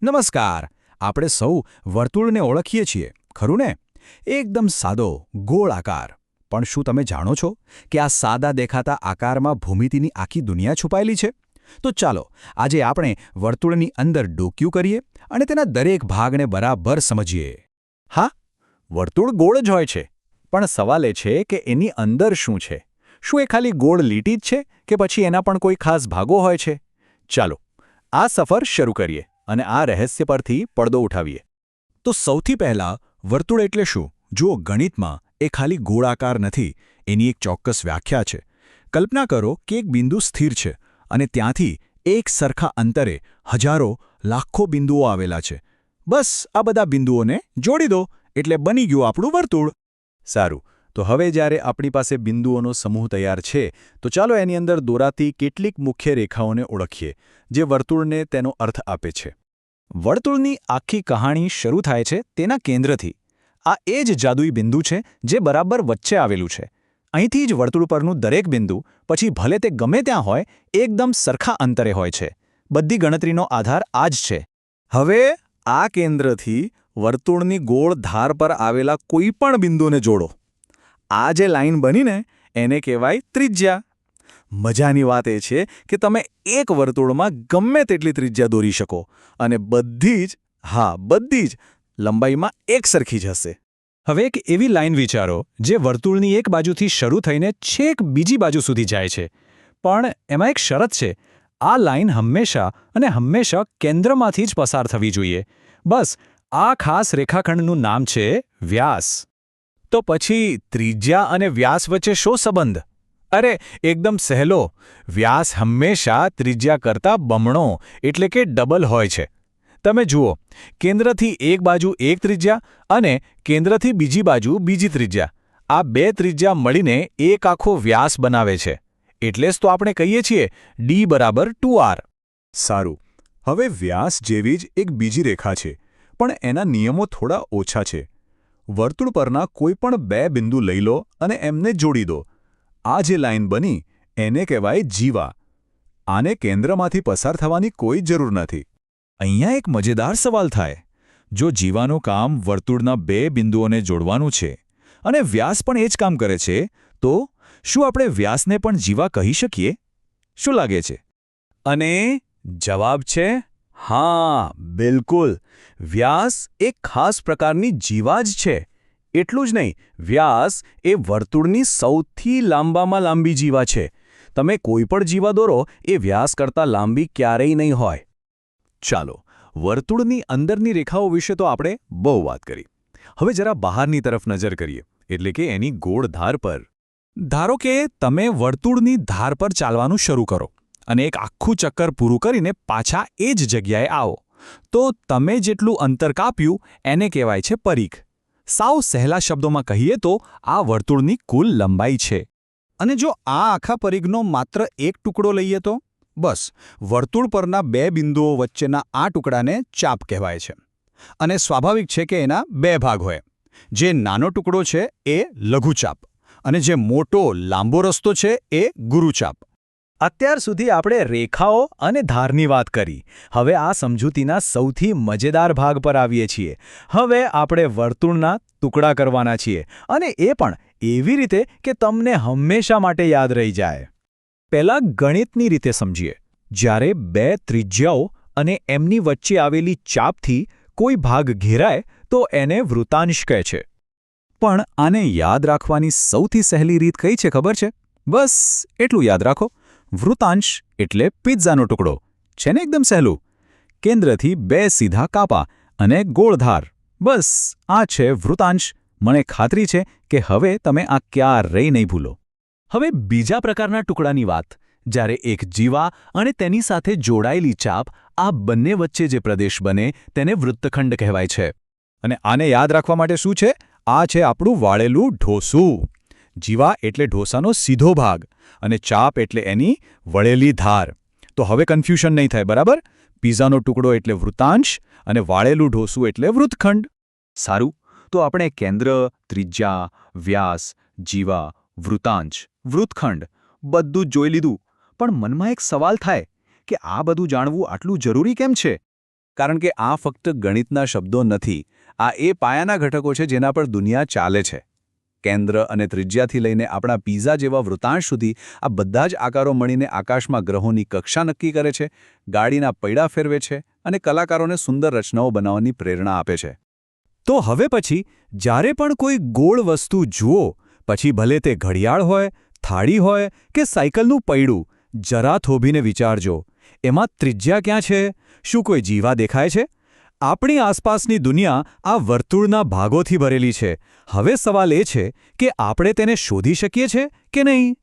નમસ્કાર. આપણે સૌ વર્તુળને ઓળખીએ છીએ, ખરું ને? એકદમ સાદો, ગોળ આકાર. પણ શું તમે જાણો છો કે આ સાદા દેખાતા આકારમાં ભૂમિતિની આખી દુનિયા છુપાયેલી છે? તો ચાલો આજે આપણે વર્તુળની અંદર ડોક્યું કરીએ અને તેના દરેક ભાગને બરાબર સમજીએ. હા, વર્તુળ ગોળ જ હોય છે, પણ સવાલ એ છે કે એની અંદર શું છે? શું એ ખાલી ગોળ લીટી જ છે કે પછી એના પણ કોઈ ખાસ ભાગો હોય છે? ચાલો, આ સફર શરૂ કરીએ અને આ રહસ્ય પરથી પડદો ઉઠાવીએ. તો સૌથી પહેલાં વર્તુળ એટલે શું? જુઓ, ગણિતમાં એ ખાલી ગોળાકાર નથી, એની એક ચોક્કસ વ્યાખ્યા છે. કલ્પના કરો કે એક બિંદુ સ્થિર છે અને ત્યાંથી એક સરખા અંતરે હજારો, લાખો બિંદુઓ આવેલા છે. બસ આ બધા બિંદુઓને જોડી દો એટલે બની ગયું આપણું વર્તુળ. સારું, તો હવે જ્યારે આપણી પાસે બિંદુઓનો સમૂહ તૈયાર છે, તો ચાલો એની અંદર દોરાતી કેટલીક મુખ્ય રેખાઓને ઓળખીએ, જે વર્તુળને તેનો અર્થ આપે છે. વર્તુળની આખી કહાણી શરૂ થાય છે તેના કેન્દ્રથી. આ એ જ જાદુઈ બિંદુ છે જે બરાબર વચ્ચે આવેલું છે. અહીંથી જ વર્તુળ પરનું દરેક બિંદુ, પછી ભલે તે ગમે ત્યાં હોય, એકદમ સરખા અંતરે હોય છે. બધી ગણતરીનો આધાર આ જ છે. હવે આ કેન્દ્રથી વર્તુળની ગોળ ધાર પર આવેલા કોઈપણ બિંદુને જોડો. આ જે લાઈન બનીને એને કહેવાય ત્રિજ્યા. મજાની વાત એ છે કે તમે એક વર્તુળમાં ગમે તેટલી ત્રિજ્યા દોરી શકો અને બધી જ લંબાઈમાં એક સરખી જ હશે. હવે એક એવી લાઈન વિચારો જે વર્તુળની એક બાજુથી શરૂ થઈને છેક બીજી બાજુ સુધી જાય છે. પણ એમાં એક શરત છે. આ લાઈન હંમેશા કેન્દ્રમાંથી જ પસાર થવી જોઈએ. બસ આ ખાસ રેખાખંડનું નામ છે વ્યાસ. તો પછી ત્રિજ્યા અને વ્યાસ વચ્ચે શો સંબંધ? અરે, એકદમ સહેલો. વ્યાસ હંમેશા ત્રિજ્યા કરતાં બમણો એટલે કે ડબલ હોય છે. તમે જુઓ, કેન્દ્રથી એક બાજુ એક ત્રિજ્યા અને કેન્દ્રથી બીજી બાજુ બીજી ત્રિજ્યા. આ બે ત્રિજ્યા મળીને એક આખો વ્યાસ બનાવે છે. એટલે જ તો આપણે કહીએ છીએ d = 2r. સારું, હવે વ્યાસ જેવી જ એક બીજી રેખા છે, પણ એના નિયમો થોડા ઓછા છે. વર્તુળ પરના કોઈપણ બે બિંદુ લઈ લો અને એમને જોડી દો. આ જે લાઈન બની એને કહેવાય જીવા. આને કેન્દ્રમાંથી પસાર થવાની કોઈ જરૂર નથી. અહીંયા એક મજેદાર સવાલ થાય. જો જીવાનું કામ વર્તુળના બે બિંદુઓને જોડવાનું છે અને વ્યાસ પણ એ જ કામ કરે છે, તો શું આપણે વ્યાસને પણ જીવા કહી શકીએ? શું લાગે છે? અને જવાબ છે હા, બિલકુલ. વ્યાસ એક ખાસ પ્રકારની જીવા જ છે. એટલું જ નહીં, વ્યાસ એ વર્તુળની સૌથી લાંબામાં લાંબી જીવા છે. તમે કોઈ પણ જીવા દોરો એ વ્યાસ કરતાં લાંબી ક્યારેય નહીં હોય. ચાલો, વર્તુળની અંદરની રેખાઓ વિશે તો આપણે બહુ વાત કરી. હવે જરા બહારની તરફ નજર કરીએ, એટલે કે એની ગોળ ધાર પર. ધારો કે તમે વર્તુળની ધાર પર ચાલવાનું શરૂ કરો અને એક આખું ચક્કર પૂરું કરીને પાછા એ જ જગ્યાએ આવો. તો તમે જેટલું અંતર કાપ્યું એને કહેવાય છે પરિઘ. સાવ સહેલા શબ્દોમાં કહીએ તો આ વર્તુળની કુલ લંબાઈ છે. અને જો આ આખા પરિઘનો માત્ર એક ટુકડો લઈએ તો? બસ, વર્તુળ પરના બે બિંદુઓ વચ્ચેના આ ટુકડાને ચાપ કહેવાય છે. અને સ્વાભાવિક છે કે એના બે ભાગ હોય. જે નાનો ટુકડો છે એ લઘુચાપ અને જે મોટો લાંબો રસ્તો છે એ ગુરુચાપ. અત્યાર સુધી આપણે રેખાઓ અને ધારની વાત કરી. હવે આ સમજૂતીના સૌથી મજેદાર ભાગ પર આવીએ છીએ. હવે આપણે વર્તુળના ટુકડા કરવાના છીએ, અને એ પણ એવી રીતે કે તમને હંમેશા માટે યાદ રહી જાય. પહેલાં ગણિતની રીતે સમજીએ. જ્યારે બે ત્રિજ્યાઓ અને એમની વચ્ચે આવેલી ચાપથી કોઈ ભાગ ઘેરાય તો એને વૃત્તાંશ કહે છે. પણ આને યાદ રાખવાની સૌથી સહેલી રીત કઈ છે ખબર છે? બસ એટલું યાદ રાખો. વૃત્તાંશ એટલે પિઝાનો ટુકડો. છે ને એકદમ સહેલું? કેન્દ્રથી બે સીધા કાપા અને ગોળધાર. બસ આ છે વૃત્તાંશ. મને ખાતરી છે કે હવે તમે આ ક્યારેય નહીં ભૂલો. હવે બીજા પ્રકારના ટુકડાની વાત. જ્યારે એક જીવા અને તેની સાથે જોડાયેલી ચાપ, આ બંને વચ્ચે જે પ્રદેશ બને તેને વૃત્તખંડ કહેવાય છે. અને આને યાદ રાખવા માટે શું છે? આ છે આપણું વાળેલું ઢોસું. જીવા એટલે ઢોસાનો સીધો ભાગ અને ચાપ એટલે એની વળેલી ધાર. તો હવે કન્ફ્યુઝન નહીં થાય, બરાબર? પિઝાનો ટુકડો એટલે વૃત્તાંશ અને વાળેલું ઢોસું એટલે વૃત્તખંડ. સારું, તો આપણે કેન્દ્ર, ત્રિજ્યા, વ્યાસ, જીવા, વૃત્તાંશ, વૃત્તખંડ બધું જ જોઈ લીધું. પણ મનમાં એક સવાલ થાય કે આ બધું જાણવું આટલું જરૂરી કેમ છે? કારણ કે આ ફક્ત ગણિતના શબ્દો નથી, આ એ પાયાના ઘટકો છે જેના પર દુનિયા ચાલે છે. કેન્દ્ર અને ત્રિજ્યાથી લઈને આપણા પીઝા જેવા વૃત્તાંશ સુધી આ બધા જ આકારો મળીને આકાશમાં ગ્રહોની કક્ષા નક્કી કરે છે, ગાડીના પૈડા ફેરવે છે અને કલાકારોને સુંદર રચનાઓ બનાવવાની પ્રેરણા આપે છે. તો હવે પછી જ્યારે પણ કોઈ ગોળ વસ્તુ જુઓ, પછી ભલે તે ઘડિયાળ હોય, થાળી હોય કે સાયકલનું પૈડું, જરા થોભીને વિચારજો, એમાં ત્રિજ્યા ક્યાં છે? શું કોઈ જીવા દેખાય છે? આપણી આસપાસની દુનિયા આ વર્તુળના ભાગોથી ભરેલી છે. હવે સવાલ એ છે કે આપણે તેને શોધી શકીએ છીએ કે નહીં?